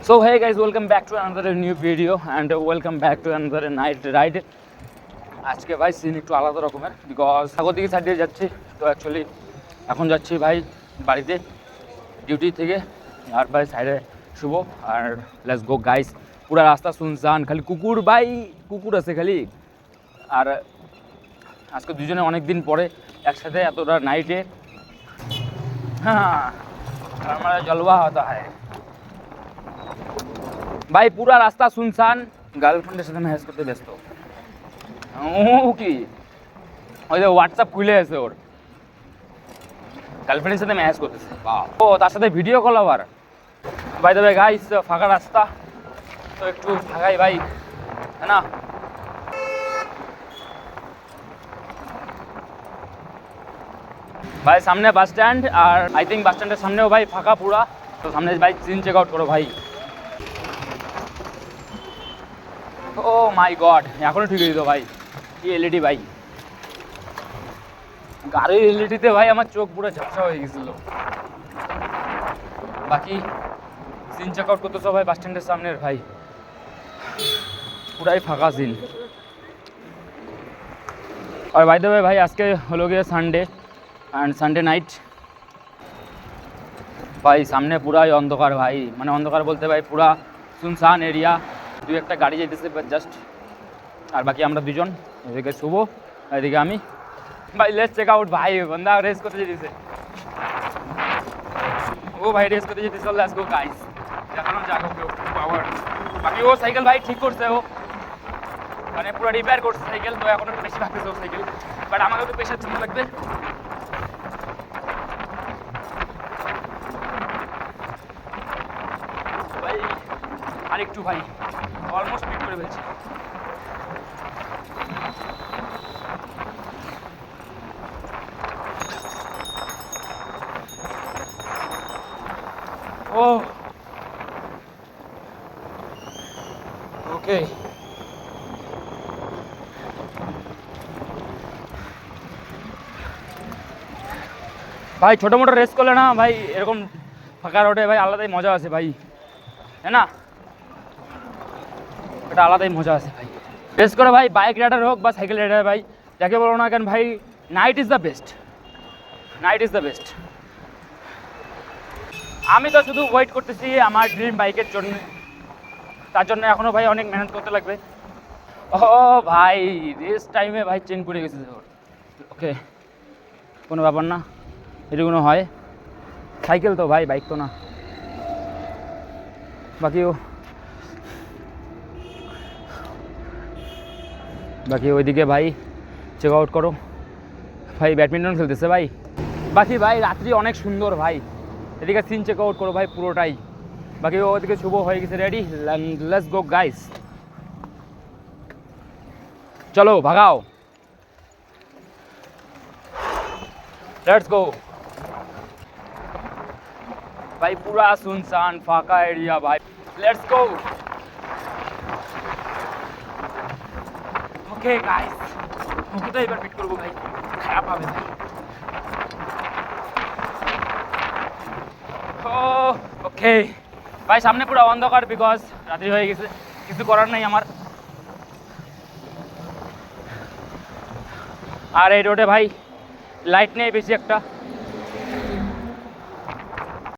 So hey guys, welcome back to another new video and welcome back to another night ride. আজকে ভাই scene একটু আলাদা রকমের because স্বাগতিক সাইড দিয়ে যাচ্ছি। তো অ্যাকচুয়ালি এখন যাচ্ছি ভাই বাড়িতে ডিউটি থেকে, আর ভাই সাইডে শুভ আর লেটস গো গাইস। পুরা রাস্তা শুনশান, খালি কুকুর ভাই, কুকুর আছে খালি। আর আজকে দুজনে অনেক দিন পরে একসাথে এতটা নাইটে, হ্যাঁ हमारा जलवा होता है ভাই। পুরা রাস্তা শুনশান, গার্লফ্রেন্ডের সাথে ম্যাচ করতে ব্যস্ত। ও কি ওই যে হোয়াটসঅ্যাপ খুলে আছে, ওর গার্লফ্রেন্ডের সাথে ম্যাচ করতেছে। ও তার সাথে ভিডিও কল আবার। ভাই তবে গাইস ফাঁকা রাস্তা, তো একটু ফাঁকাই ভাই, হ্যাঁ না। ভাই সামনে বাস স্ট্যান্ড, আর আই থিঙ্ক বাস স্ট্যান্ডের সামনেও ভাই ফাঁকা পুরা। তো সামনে ভাই সিন চেক আউট করো ভাই। ও মাই গড, এখনো ঠিক হয়ে দিত ভাই। কি এলইডি ভাই, গাড়ির এলইডিতে ভাই আমার চোখ পুরো ঝাপসা হয়ে গেছিল। বাকি সিন চেক আউট করতেছো ভাই বাস স্ট্যান্ডের সামনের ভাই, পুরাই ফাঁকা সিন। আর ভাই দেবে ভাই আজকে হলো গিয়ে সানডে অ্যান্ড সানডে নাইট ভাই। সামনে পুরাই অন্ধকার ভাই, মানে অন্ধকার বলতে ভাই পুরা শুনশান এরিয়া। দুই একটা গাড়ি যেতেছে জাস্ট, আর বাকি আমরা দুজন, এদিকে শুভ এদিকে আমি। ভাই লেটস চেক আউট ভাই, বন্ধা রেস করতে যেতেছে। ও ভাই রেস করতে যেতেছে, লেটস গো গাইস। দেখানো যাক ওকে পাওয়ার। বাকি ও সাইকেল ভাই ঠিক করছে, ও মানে পুরো রিপেয়ার করছে সাইকেল। তো এখন একটু বেশি লাগতেছে ও সাইকেল, বাট আমাকে একটু প্রেশার ছিল লাগবে ভাই। আর একটু ভাই, অলমোস্ট পিক করে ফেলছি। ও ওকে ভাই, ছোটো মোটো রেস করলে না ভাই এরকম ফাঁকা রোডে ভাই আলাদাই মজা আছে ভাই, হ্যাঁ না। এটা আলাদাই মজা আছে ভাই রেস করে ভাই। বাইক রাইডার হোক বা সাইকেল রাইডার ভাই, যাকে বলো না কেন ভাই, night is the best, night is the best. আমি তো শুধু ওয়েট করতেছি আমার ড্রিম বাইকের জন্য, তার জন্য এখনও ভাই অনেক মেহনত করতে লাগবে। ও ভাই রেস টাইমে ভাই চেন পড়ে গেছে ওর। ওকে কোনো ব্যাপার না, এটুকুনো হয়। সাইকেল তো ভাই, বাইক তো না। বাকি ওইদিকে ভাই চেক আউট করো ভাই, ব্যাডমিন্টন খেলতেছে ভাই। বাকি ভাই রাত্রি অনেক সুন্দর ভাই, এদিকে সিন চেক আউট করো ভাই পুরোটাই। বাকি ওদিকে শুভ হয়ে গেছে রেডি, লেটস গো গাইস, চলো ভাগাও, লেটস গো ভাই। পুরা শুনশান ফাঁকা এরিয়া ভাই, লেটস গো। ওকে গাইস, ওকে তো এবার পিট করবো ভাই, খারাপ হবে ভাই। ওকে ভাই সামনে পুরো অন্ধকার বিকজ রাত্রি হয়ে গেছে, কিছু করার নাই আমার। আর এই রোডে ভাই লাইট নেই বেশি একটা,